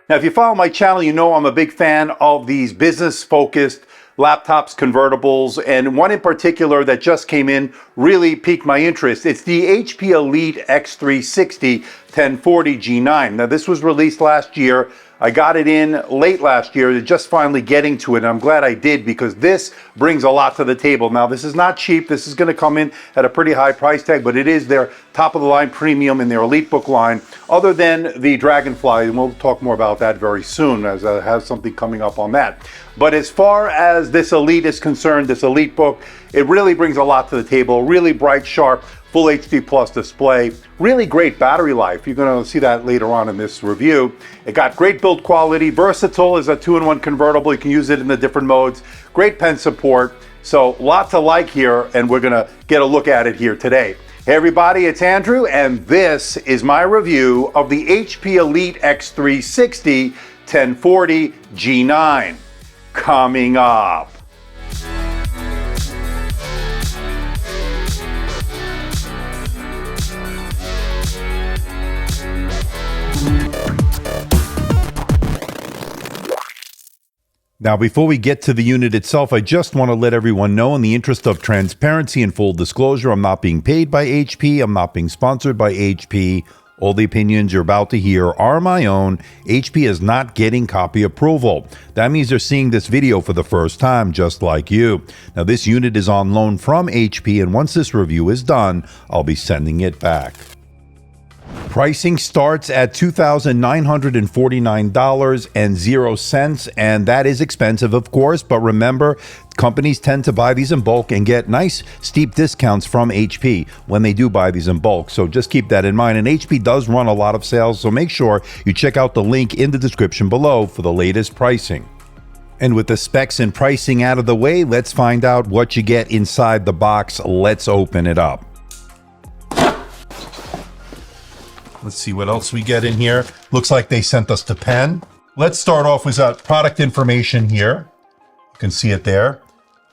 Now, if you follow my channel, you know I'm a big fan of these business-focused laptops, convertibles, and one in particular that just came in really piqued my interest. It's the HP Elite x360 1040 G9. Now, this was released last year. I got it in late last year, just finally getting to it, and I'm glad I did because this brings a lot to the table. Now, this is not cheap. This is going to come in at a pretty high price tag, but it is their top-of-the-line premium in their EliteBook line, other than the Dragonfly, and we'll talk more about that very soon as I have something coming up on that. But as far as this Elite is concerned, this EliteBook, it really brings a lot to the table. Really bright, sharp, Full HD Plus display, really great battery life. You're going to see that later on in this review. It got great build quality, versatile as a 2-in-1 convertible. You can use it in the different modes. Great pen support. So lots to like here, and we're going to get a look at it here today. Hey everybody, it's Andrew, and this is my review of the HP Elite x360 1040 G9. Coming up. Now, before we get to the unit itself, I just want to let everyone know, in the interest of transparency and full disclosure, I'm not being paid by HP. I'm not being sponsored by HP. All the opinions you're about to hear are my own. HP is not getting copy approval. That means they're seeing this video for the first time, just like you. Now, this unit is on loan from HP, and once this review is done, I'll be sending it back. Pricing starts at $2,949.00, and that is expensive, of course, but remember, companies tend to buy these in bulk and get nice, steep discounts from HP when they do buy these in bulk, so just keep that in mind. And HP does run a lot of sales, so make sure you check out the link in the description below for the latest pricing. And with the specs and pricing out of the way, let's find out what you get inside the box. Let's open it up. Let's see what else we get in here. Looks like they sent us the pen. Let's start off with product information here. You can see it there.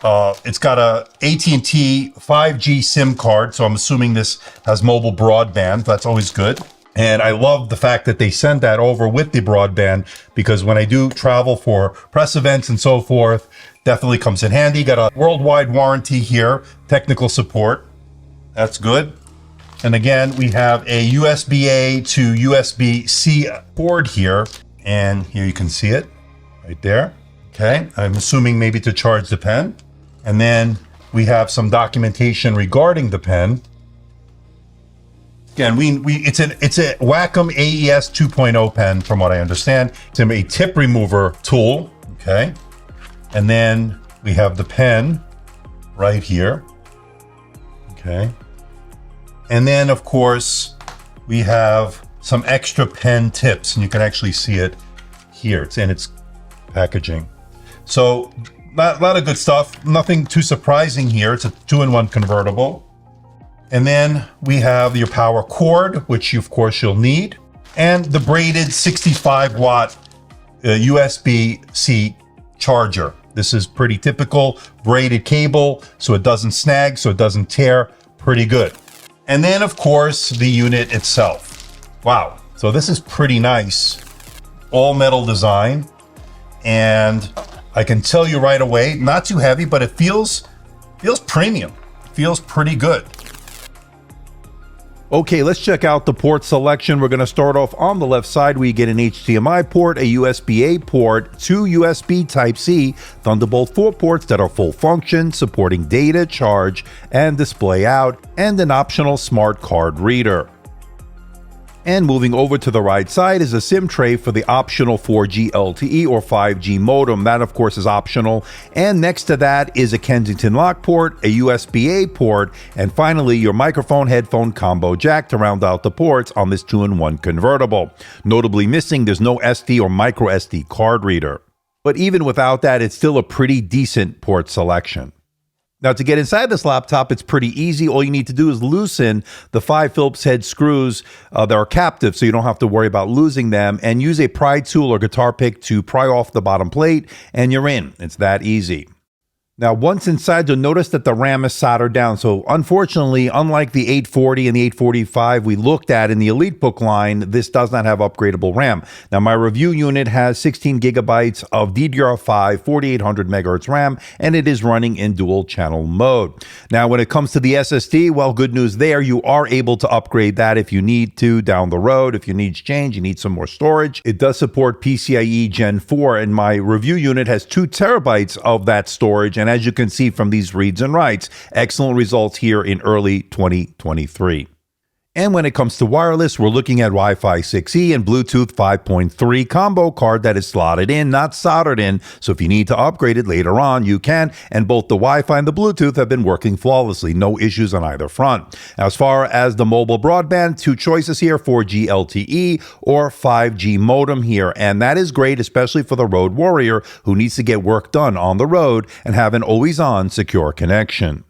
It's got a AT&T 5G SIM card, so I'm assuming this has mobile broadband. That's always good. And I love the fact that they sent that over with the broadband, because when I do travel for press events and so forth, definitely comes in handy. Got a worldwide warranty here, technical support. That's good. And again, we have a USB-A to USB-C port here. And here you can see it right there. Okay, I'm assuming maybe to charge the pen. And then we have some documentation regarding the pen. Again, it's a Wacom AES 2.0 pen, from what I understand. It's a tip remover tool. Okay, and then we have the pen right here. Okay. And then, of course, we have some extra pen tips, and you can actually see it here. It's in its packaging. So, a lot of good stuff. Nothing too surprising here. It's a 2-in-1 convertible. And then we have your power cord, which of course you'll need, and the braided 65-watt USB-C charger. This is pretty typical braided cable, so it doesn't snag, so it doesn't tear. Pretty good. And then, of course, the unit itself. Wow. So this is pretty nice. All metal design. And I can tell you right away, not too heavy, but it feels premium. It feels pretty good. Okay, let's check out the port selection. We're going to start off on the left side. We get an HDMI port, a USB-A port, 2 USB Type-C, Thunderbolt 4 ports that are full function, supporting data, charge, and display out, and an optional smart card reader. And moving over to the right side is a SIM tray for the optional 4G LTE or 5G modem. That, of course, is optional. And next to that is a Kensington lock port, a USB-A port, and finally your microphone headphone combo jack to round out the ports on this 2-in-1 convertible. Notably missing, there's no SD or micro SD card reader. But even without that, it's still a pretty decent port selection. Now, to get inside this laptop, it's pretty easy. All you need to do is loosen the 5 Phillips head screws that are captive, so you don't have to worry about losing them, and use a pry tool or guitar pick to pry off the bottom plate, and you're in. It's that easy. Now, once inside, you'll notice that the RAM is soldered down. So unfortunately, unlike the 840 and the 845 we looked at in the EliteBook line, this does not have upgradable RAM. Now, my review unit has 16 gigabytes of DDR5, 4800 megahertz RAM, and it is running in dual channel mode. Now, when it comes to the SSD, well, good news there. You are able to upgrade that if you need to down the road. If your needs change, you need some more storage. It does support PCIe Gen 4, and my review unit has 2 terabytes of that storage. And as you can see from these reads and writes, excellent results here in early 2023. And when it comes to wireless, we're looking at Wi-Fi 6E and Bluetooth 5.3 combo card that is slotted in, not soldered in. So if you need to upgrade it later on, you can. And both the Wi-Fi and the Bluetooth have been working flawlessly. No issues on either front. Now, as far as the mobile broadband, 2 choices here, 4G LTE or 5G modem here. And that is great, especially for the road warrior who needs to get work done on the road and have an always-on secure connection.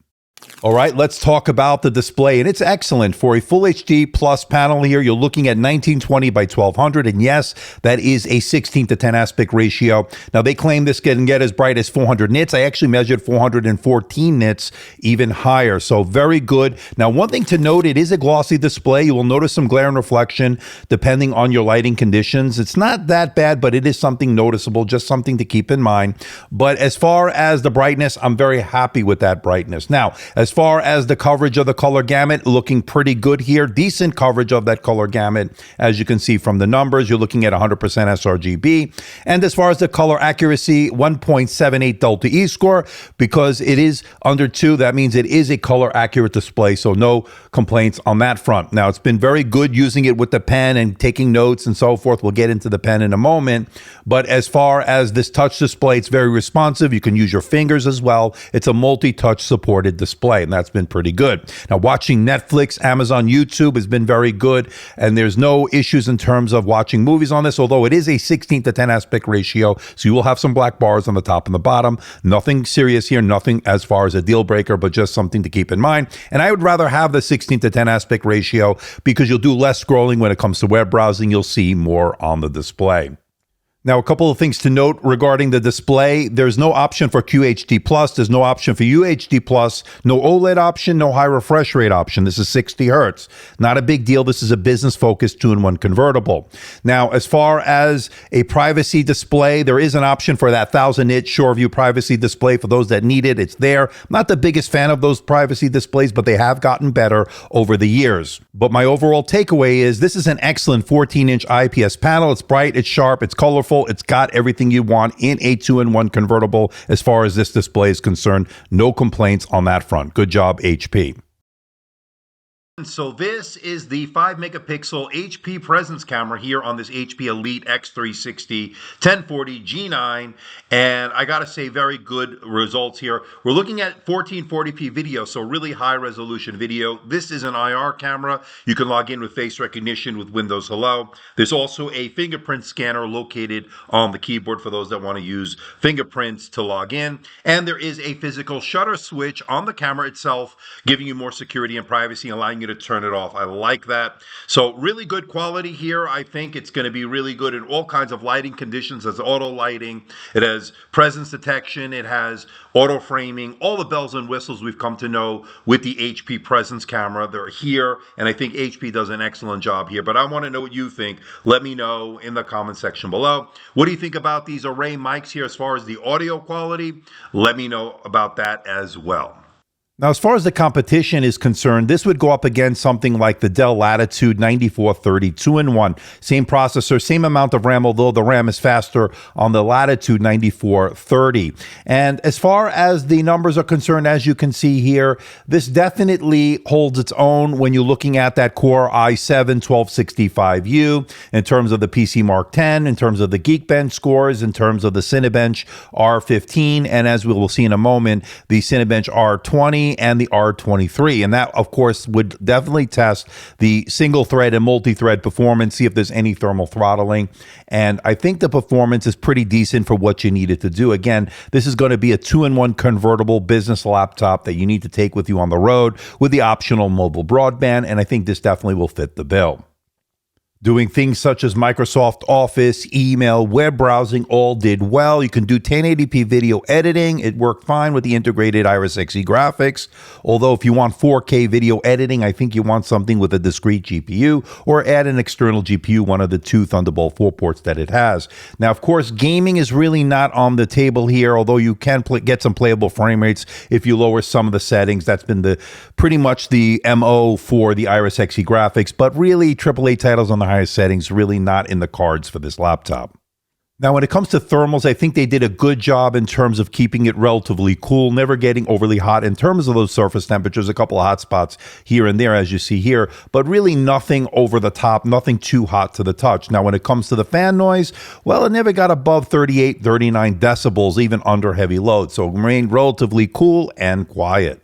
All right, let's talk about the display, and it's excellent for a Full HD Plus panel here. You're looking at 1920 by 1200, and yes, that is a 16:10 aspect ratio. Now, they claim this can get as bright as 400 nits. I actually measured 414 nits, even higher, so very good. Now, one thing to note, it is a glossy display. You will notice some glare and reflection depending on your lighting conditions. It's not that bad, but it is something noticeable, just something to keep in mind. But as far as the brightness, I'm very happy with that brightness. Now, as far as the coverage of the color gamut, looking pretty good here. Decent coverage of that color gamut. As you can see from the numbers, you're looking at 100% sRGB. And as far as the color accuracy, 1.78 Delta E score, because it is under 2. That means it is a color accurate display, so no complaints on that front. Now, it's been very good using it with the pen and taking notes and so forth. We'll get into the pen in a moment. But as far as this touch display, it's very responsive. You can use your fingers as well. It's a multi-touch supported display, and that's been pretty good. Now, watching Netflix, Amazon, YouTube has been very good, and there's no issues in terms of watching movies on this, although it is a 16:10 aspect ratio, so you will have some black bars on the top and the bottom. Nothing serious here, nothing as far as a deal breaker, but just something to keep in mind. And I would rather have the 16:10 aspect ratio because you'll do less scrolling when it comes to web browsing. You'll see more on the display. Now, a couple of things to note regarding the display. There's no option for QHD+. There's no option for UHD+. No OLED option, no high refresh rate option. This is 60 hertz. Not a big deal. This is a business-focused 2-in-1 convertible. Now, as far as a privacy display, there is an option for that 1000-nit SureView privacy display. For those that need it, it's there. I'm not the biggest fan of those privacy displays, but they have gotten better over the years. But my overall takeaway is this is an excellent 14-inch IPS panel. It's bright, it's sharp, it's colorful. It's got everything you want in a 2-in-1 convertible as far as this display is concerned. No complaints on that front. Good job, HP. So this is the 5-megapixel HP presence camera here on this HP Elite X360 1040 G9, and I gotta say, very good results here. We're looking at 1440p video, so really high resolution video. This is an IR camera. You can log in with face recognition with Windows Hello. There's also a fingerprint scanner located on the keyboard for those that want to use fingerprints to log in, and there is a physical shutter switch on the camera itself, giving you more security and privacy, allowing you to turn it off. I like that. So really good quality here. I think it's going to be really good in all kinds of lighting conditions. As auto lighting, it has presence detection, it has auto framing, all the bells and whistles we've come to know with the HP presence camera. They're here, and I think HP does an excellent job here. But I want to know what you think. Let me know in the comment section below. What do you think about these array mics here as far as the audio quality? Let me know about that as well. Now, as far as the competition is concerned, this would go up against something like the Dell Latitude 9430 2-in-1. Same processor, same amount of RAM, although the RAM is faster on the Latitude 9430. And as far as the numbers are concerned, as you can see here, this definitely holds its own when you're looking at that Core i7 1265U in terms of the PC Mark 10, in terms of the Geekbench scores, in terms of the Cinebench R15, and as we will see in a moment, the Cinebench R20 and the R23. And that, of course, would definitely test the single thread and multi-thread performance, see if there's any thermal throttling. And I think the performance is pretty decent for what you need it to do. Again, this is going to be a 2-in-1 convertible business laptop that you need to take with you on the road with the optional mobile broadband. And I think this definitely will fit the bill. Doing things such as Microsoft Office, email, web browsing all did well. You can do 1080p video editing. It worked fine with the integrated Iris Xe graphics. Although if you want 4K video editing, I think you want something with a discrete GPU or add an external GPU, one of the two Thunderbolt 4 ports that it has. Now, of course, gaming is really not on the table here, although you can get some playable frame rates if you lower some of the settings. That's been pretty much the MO for the Iris Xe graphics, but really AAA titles on the highest settings really not in the cards for this laptop. Now, when it comes to thermals, I think they did a good job in terms of keeping it relatively cool, never getting overly hot in terms of those surface temperatures, a couple of hot spots here and there, as you see here, but really nothing over the top, nothing too hot to the touch. Now, when it comes to the fan noise, well, it never got above 38, 39 decibels, even under heavy load, so it remained relatively cool and quiet.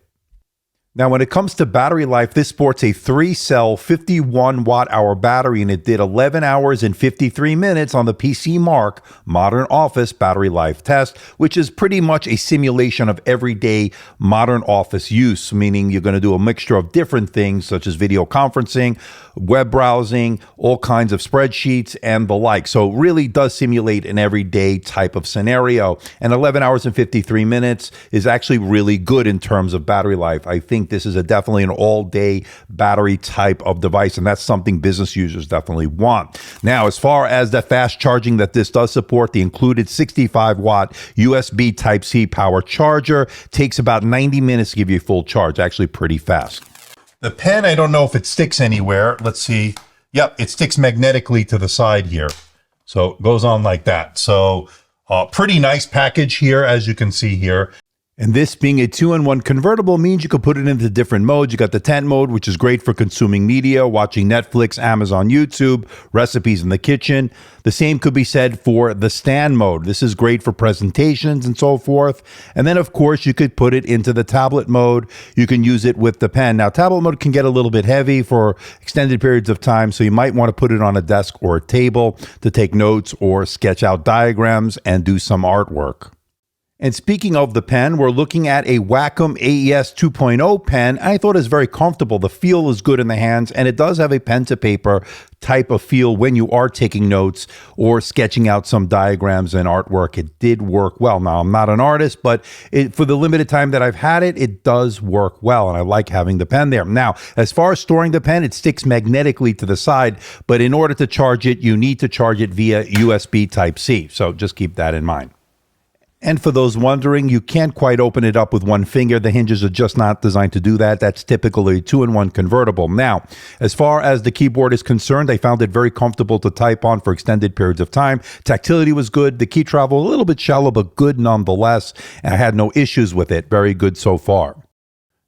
Now, when it comes to battery life, this sports a 3-cell 51 watt-hour battery, and it did 11 hours and 53 minutes on the PC Mark Modern Office battery life test, which is pretty much a simulation of everyday modern office use, meaning you're going to do a mixture of different things such as video conferencing, web browsing, all kinds of spreadsheets, and the like. So it really does simulate an everyday type of scenario. And 11 hours and 53 minutes is actually really good in terms of battery life. I think this is definitely an all-day battery type of device, and that's something business users definitely want. Now, as far as the fast charging that this does support, the included 65-watt USB Type-C power charger takes about 90 minutes to give you a full charge, actually pretty fast. The pen, I don't know if it sticks anywhere. Let's see. Yep, it sticks magnetically to the side here. So it goes on like that. So pretty nice package here, as you can see here. And this being a 2-in-1 convertible means you can put it into different modes. You got the tent mode, which is great for consuming media, watching Netflix, Amazon, YouTube, recipes in the kitchen. The same could be said for the stand mode. This is great for presentations and so forth. And then, of course, you could put it into the tablet mode. You can use it with the pen. Now, tablet mode can get a little bit heavy for extended periods of time, so you might want to put it on a desk or a table to take notes or sketch out diagrams and do some artwork. And speaking of the pen, we're looking at a Wacom AES 2.0 pen. I thought it was very comfortable. The feel is good in the hands, and it does have a pen to paper type of feel when you are taking notes or sketching out some diagrams and artwork. It did work well. Now, I'm not an artist, but for the limited time that I've had it, it does work well, and I like having the pen there. Now, as far as storing the pen, it sticks magnetically to the side, but in order to charge it, you need to charge it via USB Type-C. So just keep that in mind. And for those wondering, you can't quite open it up with one finger. The hinges are just not designed to do that. That's typically a 2-in-1 convertible. Now, as far as the keyboard is concerned, I found it very comfortable to type on for extended periods of time. Tactility was good. The key travel, a little bit shallow, but good nonetheless. And I had no issues with it. Very good so far.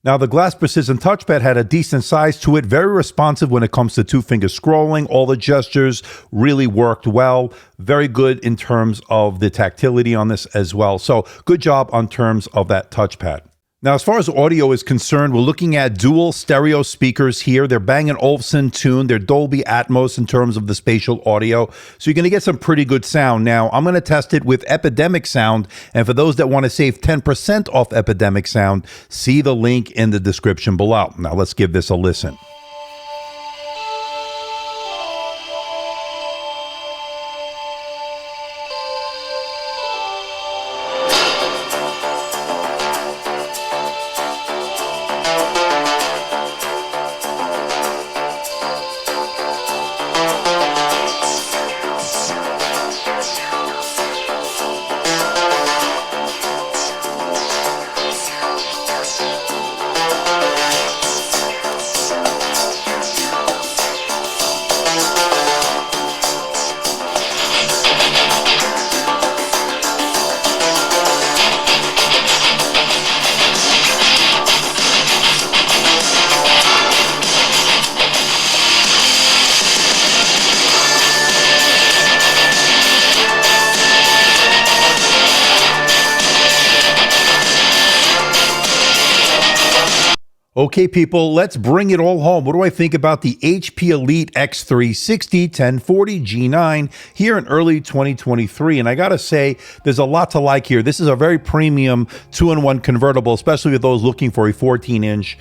Now, the Glass Precision Touchpad had a decent size to it, very responsive when it comes to two-finger scrolling. All the gestures really worked well. Very good in terms of the tactility on this as well. So good job on terms of that touchpad. Now, as far as audio is concerned, we're looking at dual stereo speakers here. They're Bang & Olufsen tuned. They're Dolby Atmos in terms of the spatial audio. So you're going to get some pretty good sound. Now, I'm going to test it with Epidemic Sound. And for those that want to save 10% off Epidemic Sound, see the link in the description below. Now, let's give this a listen. Okay, people, let's bring it all home. What do I think about the HP Elite x360 1040 G9 here in early 2023? And I gotta say, there's a lot to like here. This is a very premium 2-in-1 convertible, especially with those looking for a 14-inch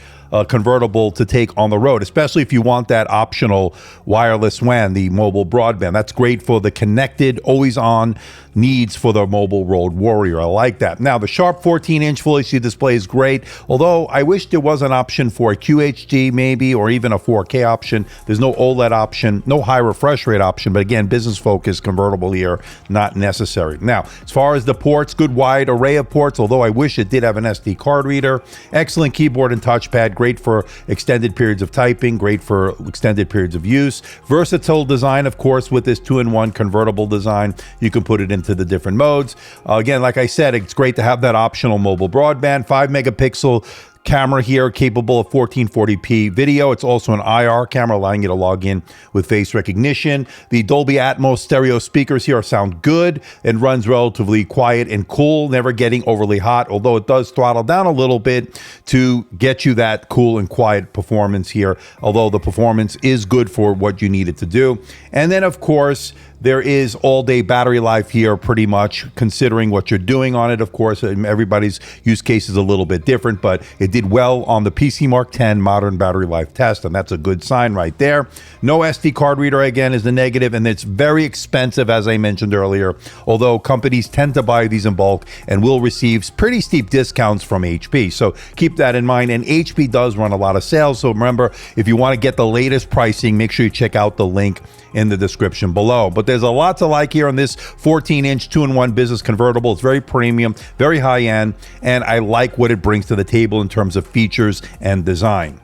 convertible to take on the road, especially if you want that optional wireless WAN, the mobile broadband. That's great for the connected, always on needs for the mobile road warrior. I like that. Now, the sharp 14-inch Full HD display is great, although I wish there was an option for a QHD maybe, or even a 4K option. There's no OLED option, no high refresh rate option, but again, business focus convertible here, not necessary. Now, as far as the ports, good wide array of ports, although I wish it did have an SD card reader. Excellent keyboard and touchpad, great for extended periods of typing, great for extended periods of use. Versatile design, of course, with this 2-in-1 convertible design. You can put it into the different modes. Again, like I said, it's great to have that optional mobile broadband, 5-megapixel camera here, capable of 1440p video. It's also an IR camera, allowing you to log in with face recognition. The Dolby Atmos stereo speakers here sound good and runs relatively quiet and cool, never getting overly hot, although it does throttle down a little bit to get you that cool and quiet performance here, although the performance is good for what you need it to do. And then, of course, there is all-day battery life here, pretty much, considering what you're doing on it. Of course, everybody's use case is a little bit different, but it did well on the PC Mark X modern battery life test, and that's a good sign right there. No SD card reader, again, is the negative, and it's very expensive, as I mentioned earlier, although companies tend to buy these in bulk and will receive pretty steep discounts from HP. So keep that in mind, and HP does run a lot of sales, so remember, if you want to get the latest pricing, make sure you check out the link in the description below. But there's a lot to like here on this 14-inch 2-in-1 business convertible. It's very premium, very high-end, and I like what it brings to the table in terms of features and design.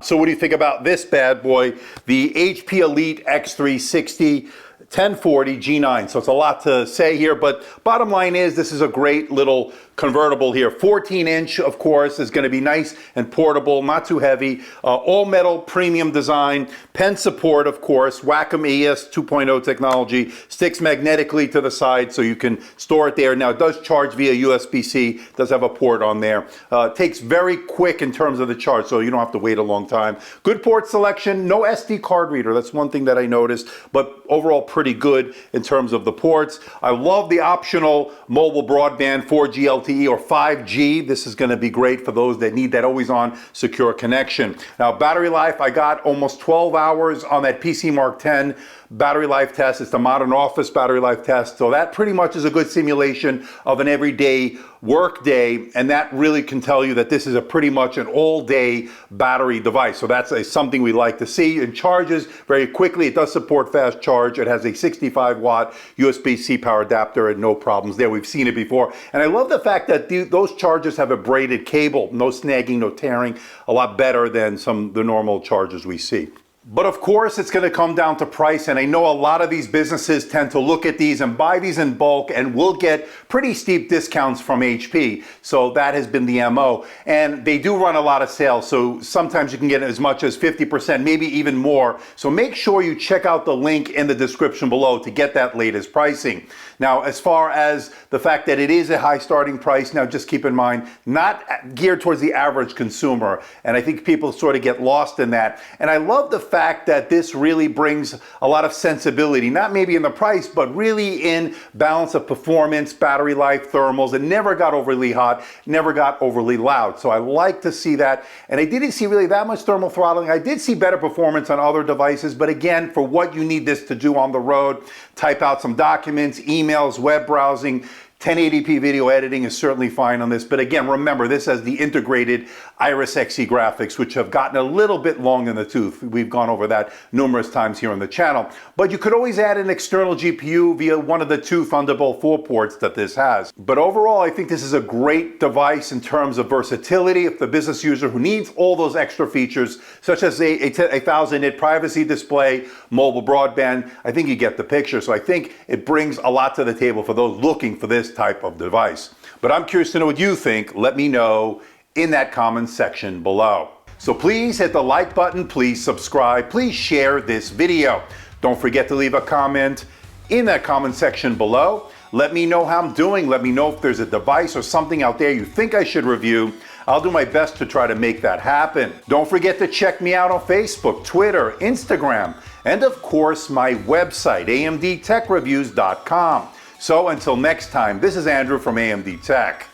So what do you think about this bad boy, the HP Elite x360 1040 G9? So it's a lot to say here, but bottom line is this is a great little convertible here. 14-inch, of course, is going to be nice and portable, not too heavy. All metal, premium design, pen support, of course, Wacom ES 2.0 technology, sticks magnetically to the side so you can store it there. Now, it does charge via USB-C, does have a port on there. Takes very quick in terms of the charge, so you don't have to wait a long time. Good port selection, no SD card reader. That's one thing that I noticed, but overall pretty good in terms of the ports. I love the optional mobile broadband 4G LTE or 5G. This is going to be great for those that need that always on secure connection. Now, battery life, I got almost 12 hours on that PC Mark X battery life test. It's the modern office battery life test. So that pretty much is a good simulation of an everyday work day, and that really can tell you that this is a pretty much an all-day battery device. So that's something we like to see. It charges very quickly. It does support fast charge. It has a 65-watt USB-C power adapter and no problems there. We've seen it before. And I love the fact that those chargers have a braided cable. No snagging, no tearing. A lot better than the normal chargers we see. But of course, it's going to come down to price, and I know a lot of these businesses tend to look at these and buy these in bulk and will get pretty steep discounts from HP. So that has been the MO. And they do run a lot of sales, so sometimes you can get as much as 50%, maybe even more. So make sure you check out the link in the description below to get that latest pricing. Now, as far as the fact that it is a high starting price, now just keep in mind, not geared towards the average consumer. And I think people sort of get lost in that. And I love the fact that this really brings a lot of sensibility, not maybe in the price, but really in balance of performance, battery life, thermals. It never got overly hot, never got overly loud. So I like to see that. And I didn't see really that much thermal throttling. I did see better performance on other devices, but again, for what you need this to do on the road, type out some documents, emails, web browsing, 1080p video editing is certainly fine on this. But again, remember, this has the integrated Iris Xe graphics, which have gotten a little bit long in the tooth. We've gone over that numerous times here on the channel. But you could always add an external GPU via one of the two Thunderbolt 4 ports that this has. But overall, I think this is a great device in terms of versatility. If the business user who needs all those extra features, such as a 1000-nit privacy display, mobile broadband, I think you get the picture. So I think it brings a lot to the table for those looking for this type of device. But I'm curious to know what you think. Let me know in that comment section below. So please hit the like button, please subscribe, please share this video. Don't forget to leave a comment in that comment section below. Let me know how I'm doing. Let me know if there's a device or something out there you think I should review. I'll do my best to try to make that happen. Don't forget to check me out on Facebook, Twitter, Instagram, and of course my website, amdtechreviews.com. So until next time, this is Andrew from AMD Tech.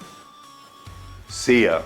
See ya.